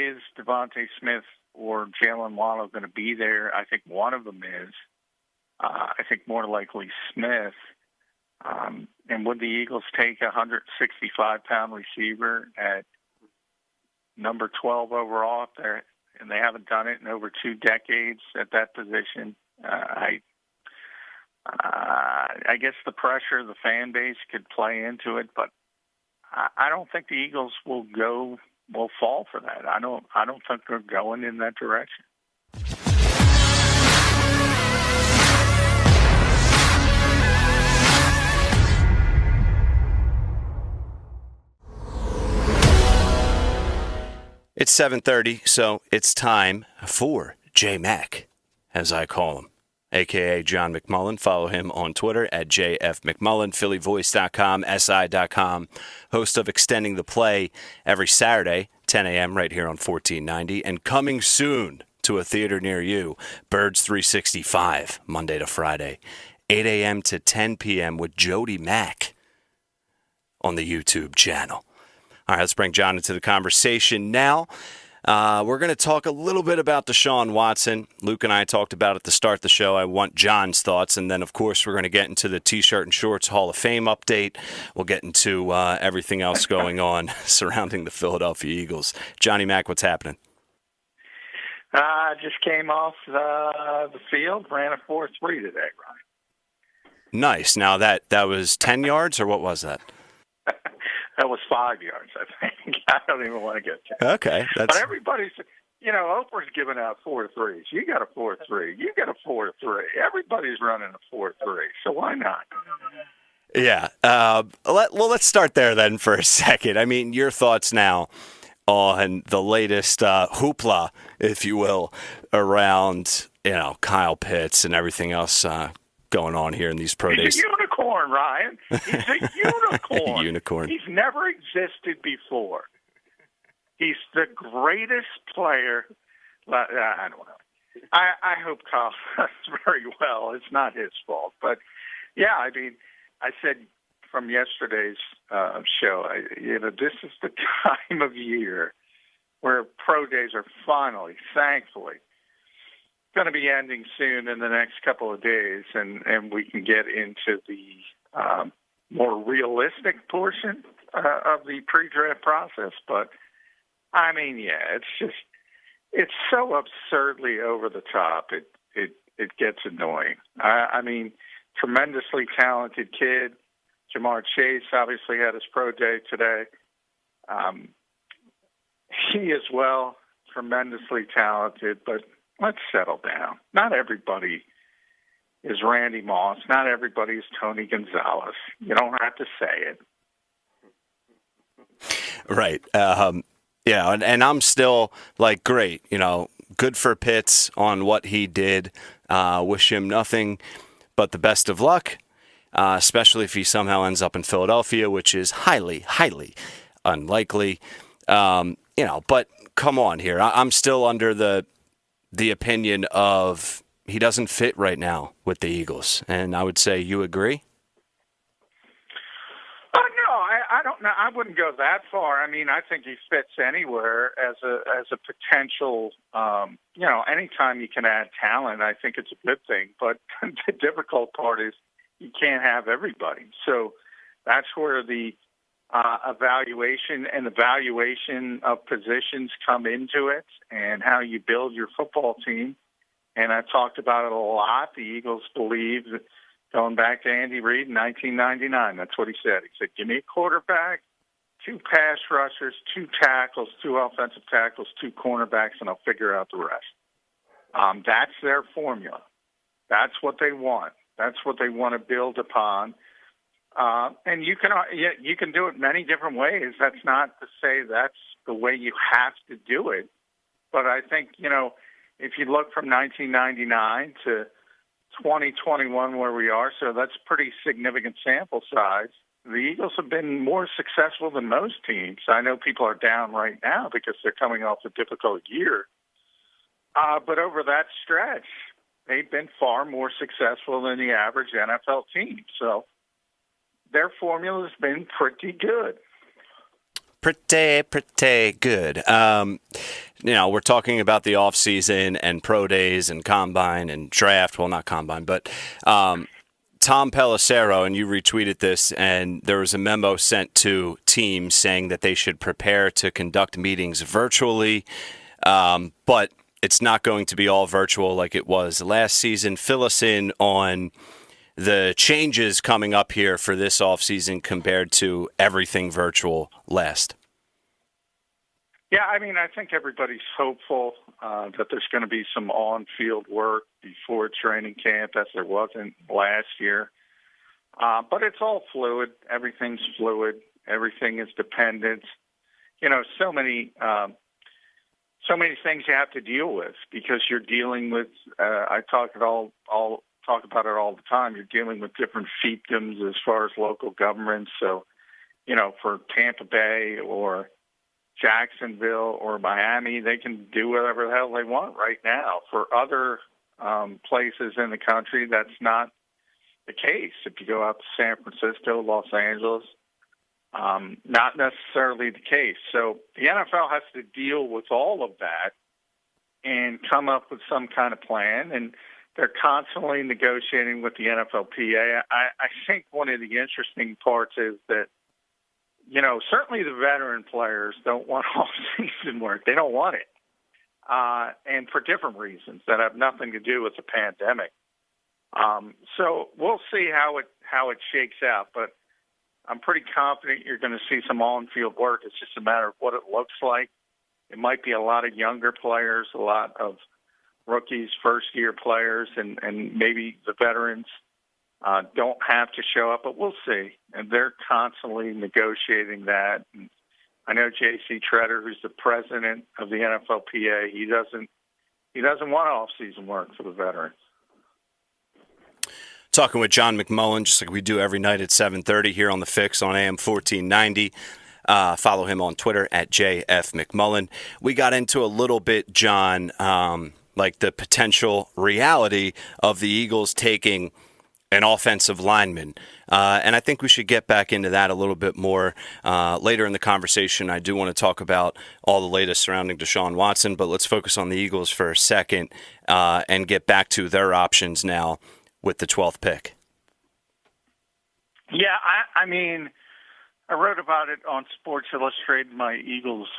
is Devontae Smith or Jalen Waddle going to be there? I think one of them is. I think more likely Smith. And would the Eagles take a 165-pound receiver at number 12 overall if they're, and they haven't done it in over 2 decades at that position? I guess the pressure of the fan base could play into it, but I don't think the Eagles will fall for that. I don't think they're going in that direction. It's 7:30, so it's time for J-Mac, as I call him, a.k.a. John McMullen. Follow him on Twitter at JFMcMullen, PhillyVoice.com, SI.com, host of Extending the Play every Saturday, 10 a.m. right here on 1490, and coming soon to a theater near you, Birds 365, Monday to Friday, 8 a.m. to 10 p.m. with Jody Mack on the YouTube channel. All right, let's bring John into the conversation now. We're going to talk a little bit about Deshaun Watson. Luke and I talked about it to start the show. I want John's thoughts. And then, of course, we're going to get into the T-shirt and shorts Hall of Fame update. We'll get into everything else going on surrounding the Philadelphia Eagles. Johnny Mac, what's happening? I just came off the field, ran a 4.3 today, Ryan. Nice. Now, that was 10 yards, or what was that? That was 5 yards, I think. I don't even want to get to it. Okay. But everybody's, Oprah's giving out 4.3s. You got a 4.3. You got a 4.3. Everybody's running a 4.3, so why not? Yeah. Let's start there then for a second. I mean, your thoughts now on the latest hoopla, if you will, around, Kyle Pitts and everything else going on here in these pro days. He's a unicorn, Ryan. He's a unicorn. Unicorn. He's never existed before. He's the greatest player. I don't know. I hope Kyle does very well. It's not his fault. But, yeah, I mean, I said from yesterday's show, this is the time of year where pro days are finally, thankfully, going to be ending soon in the next couple of days, and we can get into the more realistic portion of the pre-draft process. But, I mean, yeah, it's so absurdly over the top, it gets annoying. I mean, tremendously talented kid. Jamar Chase obviously had his pro day today. He as well, tremendously talented, but let's settle down. Not everybody is Randy Moss. Not everybody is Tony Gonzalez. You don't have to say it. Right. Yeah, and I'm still like, great, good for Pitts on what he did. Wish him nothing but the best of luck, especially if he somehow ends up in Philadelphia, which is highly, highly unlikely. But come on here. I'm still under the opinion of he doesn't fit right now with the Eagles. And I would say you agree? No, I don't know. I wouldn't go that far. I mean, I think he fits anywhere as a potential, anytime you can add talent, I think it's a good thing. But the difficult part is you can't have everybody. So that's where the evaluation and the valuation of positions come into it and how you build your football team. And I've talked about it a lot. The Eagles believe that going back to Andy Reid in 1999, that's what he said. He said, give me a quarterback, 2 pass rushers, 2 tackles, 2 offensive tackles, 2 cornerbacks, and I'll figure out the rest. That's their formula. That's what they want. That's what they want to build upon. And you can do it many different ways. That's not to say that's the way you have to do it. But I think, if you look from 1999 to 2021 where we are, so that's pretty significant sample size, the Eagles have been more successful than most teams. I know people are down right now because they're coming off a difficult year. But over that stretch, they've been far more successful than the average NFL team. So their formula has been pretty good. pretty good. We're talking about the offseason and pro days and combine and draft. Well, not combine, but Tom Pelissero, and you retweeted this, and there was a memo sent to teams saying that they should prepare to conduct meetings virtually, but it's not going to be all virtual like it was last season. Fill us in on the changes coming up here for this offseason compared to everything virtual last. Yeah, I mean, I think everybody's hopeful that there's going to be some on-field work before training camp, as there wasn't last year. But it's all fluid. Everything's fluid. Everything is dependent. So many things you have to deal with because you're dealing with. I talk about it all the time. You're dealing with different fiefdoms as far as local governments. So, for Tampa Bay or Jacksonville or Miami, they can do whatever the hell they want right now. For other places in the country, that's not the case. If you go out to San Francisco, Los Angeles, not necessarily the case. So the NFL has to deal with all of that and come up with some kind of plan. And they're constantly negotiating with the NFLPA. I think one of the interesting parts is that, certainly the veteran players don't want off-season work. They don't want it. And for different reasons that have nothing to do with the pandemic. So we'll see how it shakes out. But I'm pretty confident you're going to see some on-field work. It's just a matter of what it looks like. It might be a lot of younger players, a lot of rookies, first-year players, and maybe the veterans don't have to show up, but we'll see. And they're constantly negotiating that. And I know J.C. Tretter, who's the president of the NFLPA, he doesn't want off-season work for the veterans. Talking with John McMullen, just like we do every night at 7:30 here on The Fix on AM 1490. Follow him on Twitter at JF McMullen. We got into a little bit, John, like the potential reality of the Eagles taking an offensive lineman. And I think we should get back into that a little bit more later in the conversation. I do want to talk about all the latest surrounding Deshaun Watson, but let's focus on the Eagles for a second and get back to their options now with the 12th pick. Yeah, I mean, I wrote about it on Sports Illustrated, my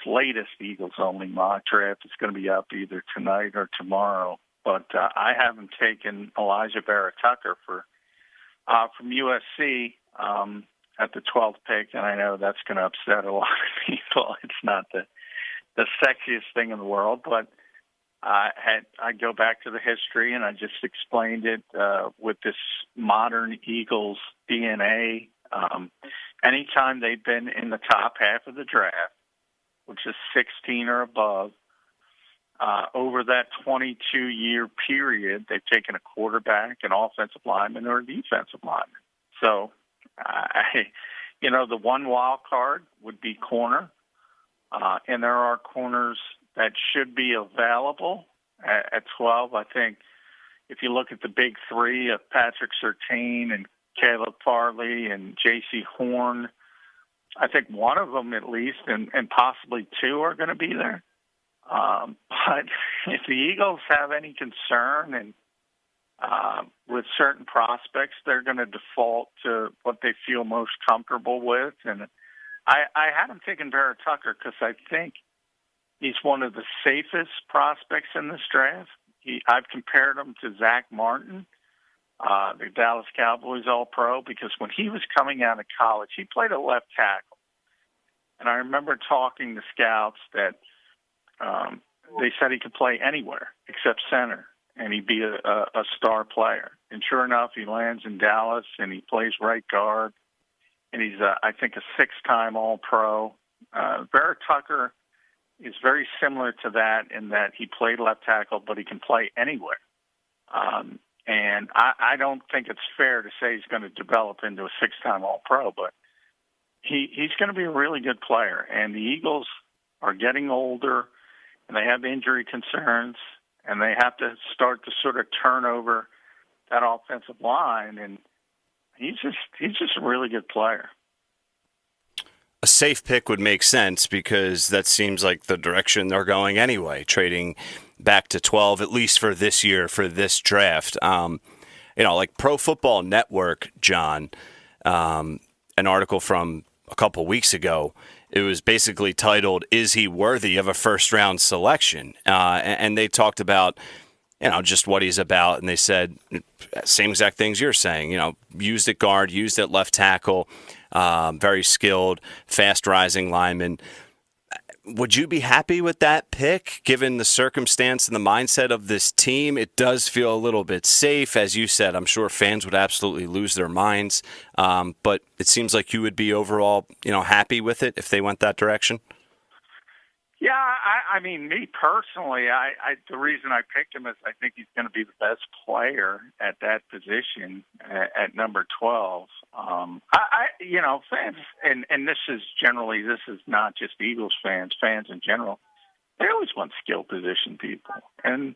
latest Eagles-only mock draft. It's going to be up either tonight or tomorrow. But I haven't taken Elijah Vera-Tucker from USC at the 12th pick, and I know that's going to upset a lot of people. It's not the sexiest thing in the world, but I go back to the history, and I just explained it with this modern Eagles DNA. Anytime they've been in the top half of the draft, which is 16 or above, over that 22-year period, they've taken a quarterback, an offensive lineman, or a defensive lineman. So, the one wild card would be corner, and there are corners that should be available at 12. I think if you look at the big three of Patrick Surtain and Caleb Farley and J.C. Horn, I think one of them at least, and possibly two are going to be there. But if the Eagles have any concern and with certain prospects, they're going to default to what they feel most comfortable with. And I had him taking Vera-Tucker because I think he's one of the safest prospects in this draft. I've compared him to Zach Martin, the Dallas Cowboys All-Pro, because when he was coming out of college, he played a left tackle. And I remember talking to scouts that they said he could play anywhere except center, and he'd be a star player. And sure enough, he lands in Dallas, and he plays right guard, and he's, I think, a six-time All-Pro. Vera-Tucker is very similar to that in that he played left tackle, but he can play anywhere. And I don't think it's fair to say he's going to develop into a six-time All-Pro, but he's going to be a really good player. And the Eagles are getting older, and they have injury concerns, and they have to start to sort of turn over that offensive line. And he's just a really good player. a safe pick would make sense because that seems like the direction they're going anyway, trading back to 12, at least for this year, for this draft. Like Pro Football Network, John, an article from a couple weeks ago, it was basically titled, "Is he worthy of a first-round selection?" And they talked about, just what he's about. And they said, same exact things you're saying, used at guard, used at left tackle, very skilled, fast-rising lineman. Would you be happy with that pick, given the circumstance and the mindset of this team? It does feel a little bit safe. As you said, I'm sure fans would absolutely lose their minds. But it seems like you would be overall, happy with it if they went that direction. Yeah, I mean, me personally, the reason I picked him is I think he's going to be the best player at that position at number 12. Fans, and this is not just Eagles fans in general, they always want skill position people. And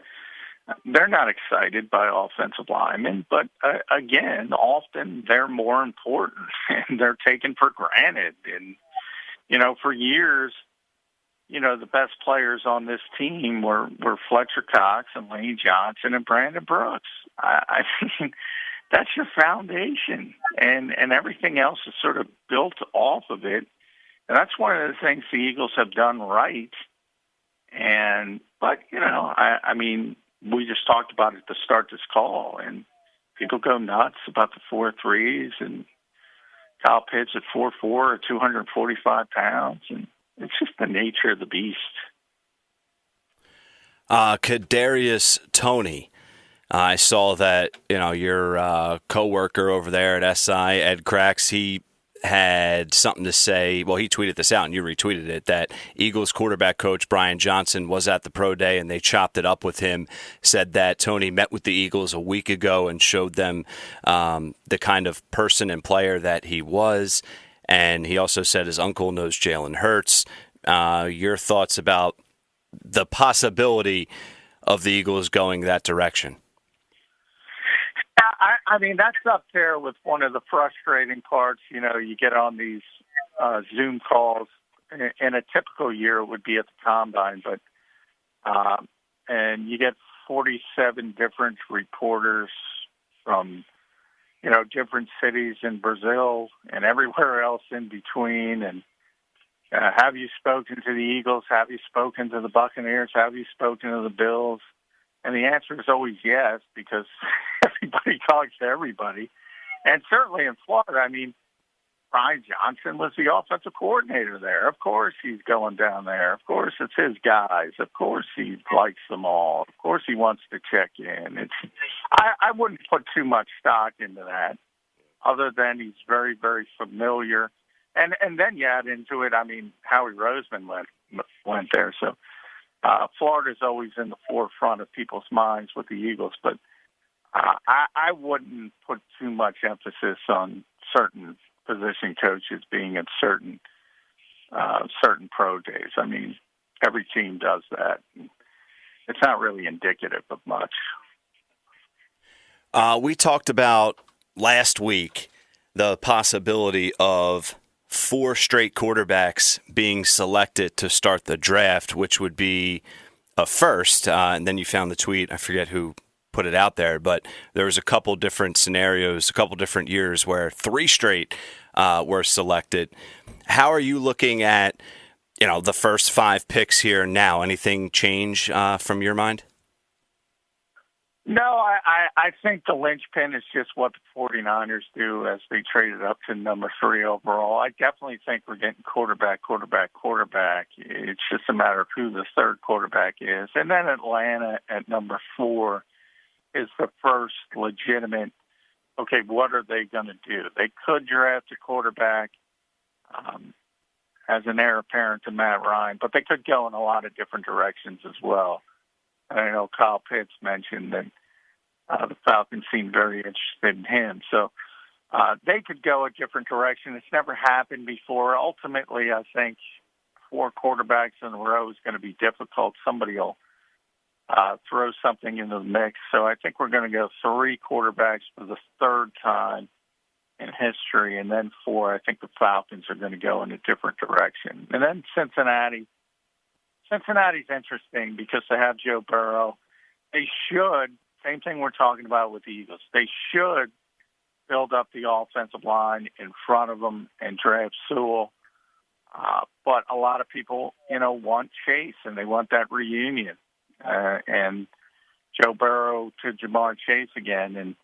they're not excited by offensive linemen, but again, often they're more important and they're taken for granted. And, for years, the best players on this team were Fletcher Cox and Lane Johnson and Brandon Brooks. I mean, that's your foundation, and everything else is sort of built off of it. And that's one of the things the Eagles have done right. But I mean, we just talked about it to start this call, and people go nuts about the 4.3s and Kyle Pitts at 4'4", or 245 pounds, and it's just the nature of the beast. Kadarius Toney. I saw that, your coworker over there at SI, Ed Cracks, he had something to say. Well, he tweeted this out and you retweeted it, that Eagles quarterback coach Brian Johnson was at the pro day and they chopped it up with him, said that Toney met with the Eagles a week ago and showed them the kind of person and player that he was. And he also said his uncle knows Jalen Hurts. Your thoughts about the possibility of the Eagles going that direction? I mean, that's up there with one of the frustrating parts. You get on these Zoom calls. In a typical year, it would be at the Combine, but and you get 47 different reporters from different cities in Brazil and everywhere else in between. And have you spoken to the Eagles? Have you spoken to the Buccaneers? Have you spoken to the Bills? And the answer is always yes, because everybody talks to everybody. And certainly in Florida, I mean, Brian Johnson was the offensive coordinator there. Of course he's going down there. Of course it's his guys. Of course he likes them all. Of course he wants to check in. I wouldn't put too much stock into that, other than he's very, very familiar. And then you add into it, I mean, Howie Roseman went there. So Florida's always in the forefront of people's minds with the Eagles. But I wouldn't put too much emphasis on certain position coaches being at certain pro days. I mean, every team does that. It's not really indicative of much. We talked about last week the possibility of 4 straight quarterbacks being selected to start the draft, which would be a first. And then you found the tweet. I forget who put it out there, but there was a couple different scenarios, a couple different years where 3 straight were selected. How are you looking at, the first 5 picks here now? Anything change from your mind? No, I think the linchpin is just what the 49ers do as they traded up to number 3 overall. I definitely think we're getting quarterback. It's just a matter of who the third quarterback is. And then Atlanta at number 4 is the first legitimate, okay, what are they going to do? They could draft a quarterback as an heir apparent to Matt Ryan, but they could go in a lot of different directions as well. I know Kyle Pitts mentioned that the Falcons seem very interested in him. So they could go a different direction. It's never happened before. Ultimately, I think 4 quarterbacks in a row is going to be difficult. Somebody will throw something into the mix. So I think we're going to go 3 quarterbacks for the third time. in history. And then 4, I think the Falcons are going to go in a different direction. And then Cincinnati. Cincinnati's interesting because they have Joe Burrow. They should, same thing we're talking about with the Eagles, they should build up the offensive line in front of them and draft Sewell. But a lot of people, want Chase, and they want that reunion. And Joe Burrow to Jamar Chase again. And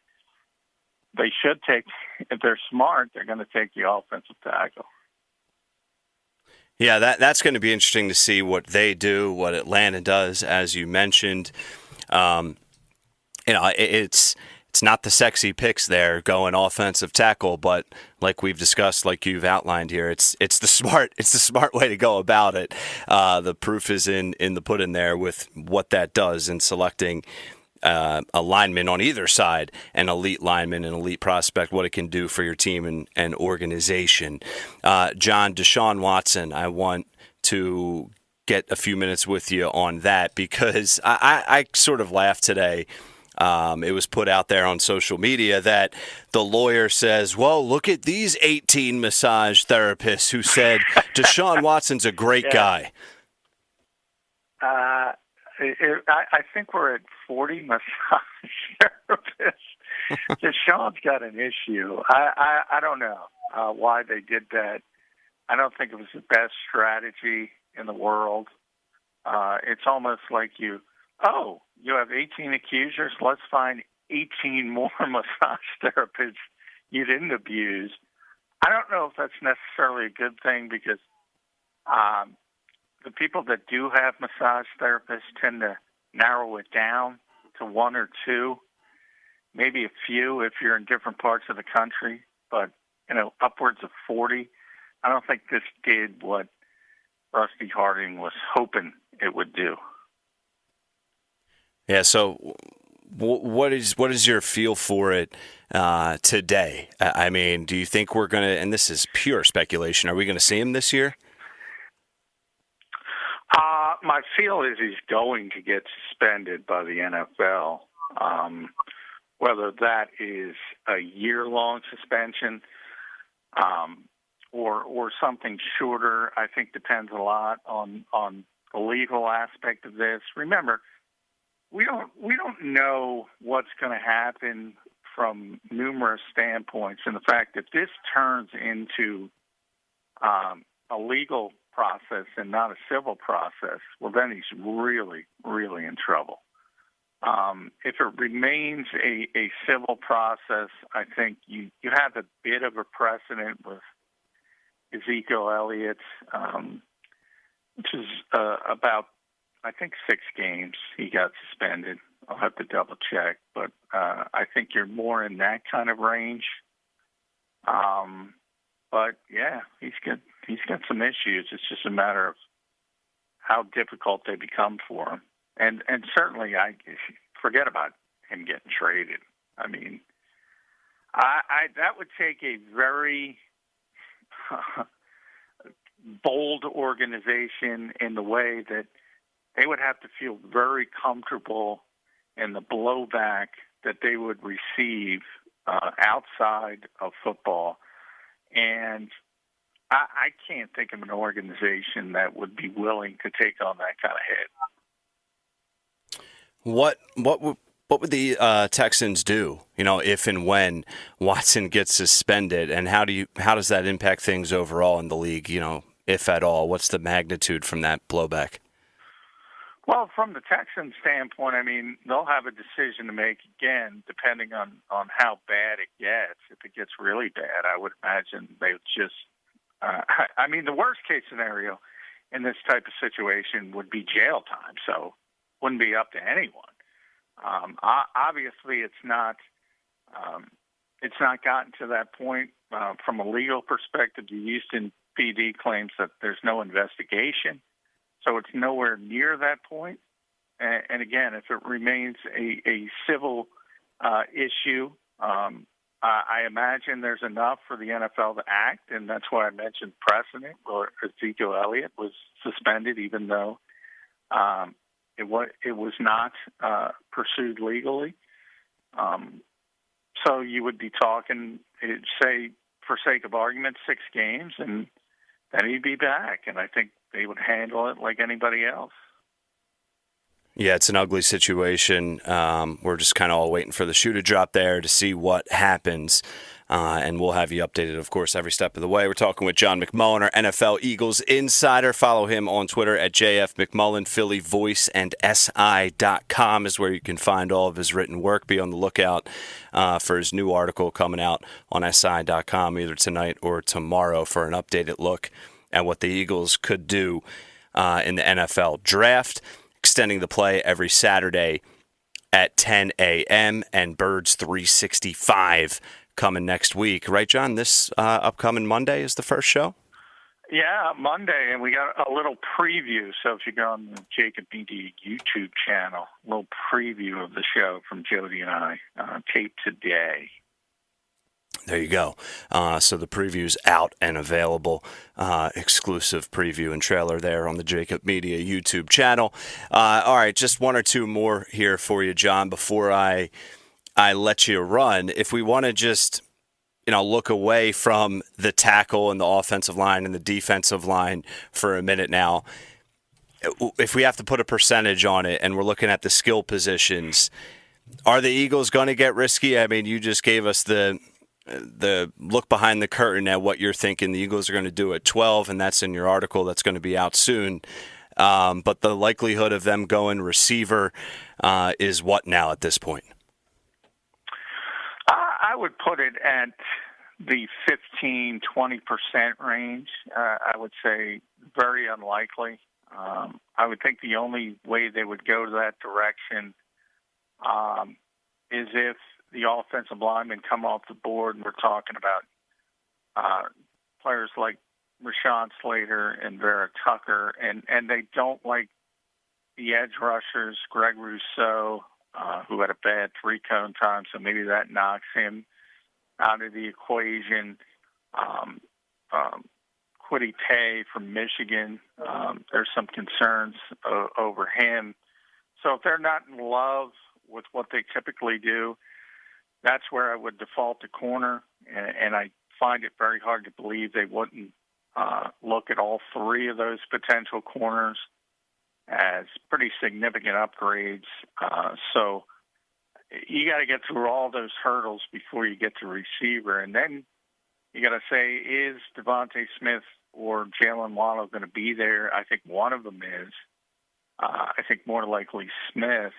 they should take, if they're smart, they're going to take the offensive tackle. Yeah, that's going to be interesting to see what they do, what Atlanta does, as you mentioned. It's not the sexy picks there going offensive tackle, but like we've discussed, like you've outlined here, it's the smart way to go about it. The proof is in the pudding there with what that does in selecting a lineman on either side, an elite lineman, an elite prospect, what it can do for your team and organization. John, Deshaun Watson, I want to get a few minutes with you on that because I sort of laughed today. It was put out there on social media that the lawyer says, well, look at these 18 massage therapists who said Deshaun Watson's a great guy. I think we're at 40 massage therapists. Deshaun's got an issue. I don't know why they did that. I don't think it was the best strategy in the world. It's almost like you have 18 accusers. Let's find 18 more massage therapists you didn't abuse. I don't know if that's necessarily a good thing because the people that do have massage therapists tend to narrow it down to 1 or 2, maybe a few if you're in different parts of the country, but, upwards of 40. I don't think this did what Rusty Harding was hoping it would do. Yeah, so what is your feel for it today? I mean, do you think we're going to, and this is pure speculation, are we going to see him this year? My feel is he's going to get suspended by the NFL. Whether that is a year-long suspension or something shorter, I think depends a lot on the legal aspect of this. Remember, we don't know what's going to happen from numerous standpoints, and the fact that this turns into a legal process and not a civil process, well, then he's really, really in trouble. If it remains a civil process, I think you have a bit of a precedent with Ezekiel Elliott, which is about, I think, 6 games he got suspended. I'll have to double check, but I think you're more in that kind of range. But yeah, he's got some issues. It's just a matter of how difficult they become for him. And certainly, I forget about him getting traded. I mean, I that would take a very bold organization in the way that they would have to feel very comfortable in the blowback that they would receive outside of football. And I can't think of an organization that would be willing to take on that kind of hit. What would the Texans do, if and when Watson gets suspended, and how does that impact things overall in the league, if at all? What's the magnitude from that blowback? Well, from the Texans' standpoint, I mean, they'll have a decision to make again, depending on how bad it gets. If it gets really bad, I would imagine they would just the worst case scenario in this type of situation would be jail time, so it wouldn't be up to anyone. Obviously, it's not gotten to that point from a legal perspective. The Houston PD claims that there's no investigation, so it's nowhere near that point. And again, if it remains a civil issue, I imagine there's enough for the NFL to act, and that's why I mentioned precedent, where Ezekiel Elliott was suspended even though it was not pursued legally. So you would be talking, say, for sake of argument, 6 games, and then he'd be back. And I think they would handle it like anybody else. Yeah, it's an ugly situation. We're just kind of all waiting for the shoe to drop there to see what happens. And we'll have you updated, of course, every step of the way. We're talking with John McMullen, our NFL Eagles insider. Follow him on Twitter at JF McMullen. Philly Voice and SI.com is where you can find all of his written work. Be on the lookout for his new article coming out on SI.com either tonight or tomorrow for an updated look at what the Eagles could do in the NFL draft. Extending the play every Saturday at 10 a.m. and Birds 365 coming next week. Right, John? This upcoming Monday is the first show? Yeah, Monday, and we got a little preview. So if you go on the JAKIB Media YouTube channel, a little preview of the show from Jody and I, taped today. There you go. So the preview's out and available. Exclusive preview and trailer there on the JAKIB Media YouTube channel. All right, just one or two more here for you, John, before I let you run. If we want to just, look away from the tackle and the offensive line and the defensive line for a minute now, if we have to put a percentage on it and we're looking at the skill positions, are the Eagles going to get risky? I mean, you just gave us the look behind the curtain at what you're thinking the Eagles are going to do at 12, and that's in your article that's going to be out soon. But the likelihood of them going receiver is what now at this point? I would put it at the 15-20% range. I would say very unlikely. I would think the only way they would go to that direction is if the offensive linemen come off the board, and we're talking about players like Rashawn Slater and Vera Tucker, and they don't like the edge rushers, Greg Rousseau, who had a bad 3-cone time, so maybe that knocks him out of the equation. Kwity Paye from Michigan, there's some concerns over him. So if they're not in love with what they typically do, that's where I would default to corner, and I find it very hard to believe they wouldn't look at all 3 of those potential corners as pretty significant upgrades. So you got to get through all those hurdles before you get to receiver, and then you got to say, is Devontae Smith or Jalen Waddle going to be there? I think one of them is. I think more likely Smith.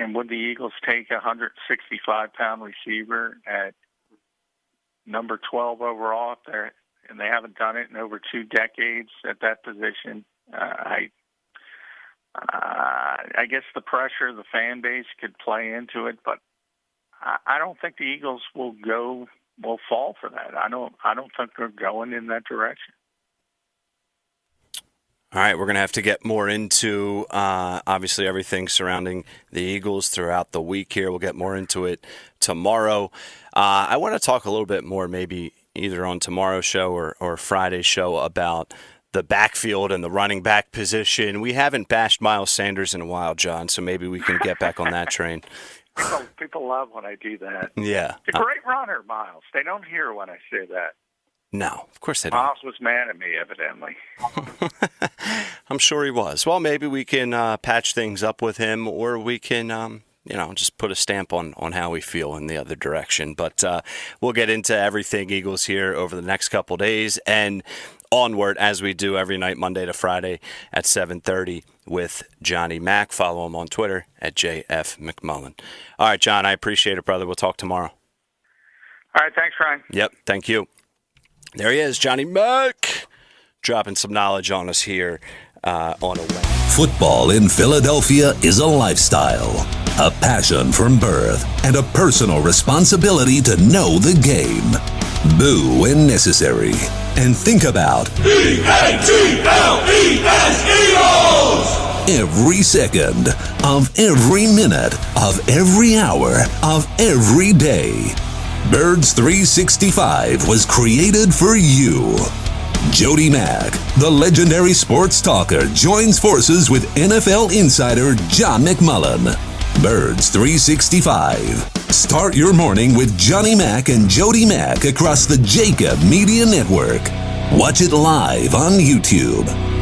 And would the Eagles take a 165-pound receiver at number 12 overall if they're, and they haven't done it in over 2 decades at that position? I guess the pressure of the fan base could play into it, but I don't think the Eagles will fall for that. I don't think they're going in that direction. All right, we're going to have to get more into, obviously, everything surrounding the Eagles throughout the week here. We'll get more into it tomorrow. I want to talk a little bit more, maybe either on tomorrow's show or Friday's show, about the backfield and the running back position. We haven't bashed Miles Sanders in a while, John, so maybe we can get back on that train. People love when I do that. Yeah. He's a great runner, Miles. They don't hear when I say that. No, of course they don't. Miles was mad at me, evidently. I'm sure he was. Well, maybe we can patch things up with him, or we can, just put a stamp on how we feel in the other direction. But we'll get into everything Eagles here over the next couple days and onward, as we do every night, Monday to Friday at 7:30 with Johnny Mack. Follow him on Twitter at JF McMullen. All right, John, I appreciate it, brother. We'll talk tomorrow. All right, thanks, Ryan. Yep, thank you. There he is, Johnny Mack, dropping some knowledge on us here on a Wednesday. Football in Philadelphia is a lifestyle, a passion from birth, and a personal responsibility to know the game. Boo when necessary. And think about EATLES, Eagles! Every second of every minute of every hour of every day. Birds 365 was created for you. Jody Mack, the legendary sports talker, joins forces with NFL insider John McMullen. Birds 365. Start your morning with Johnny Mac and Jody Mac across the JAKIB Media Network. Watch it live on YouTube.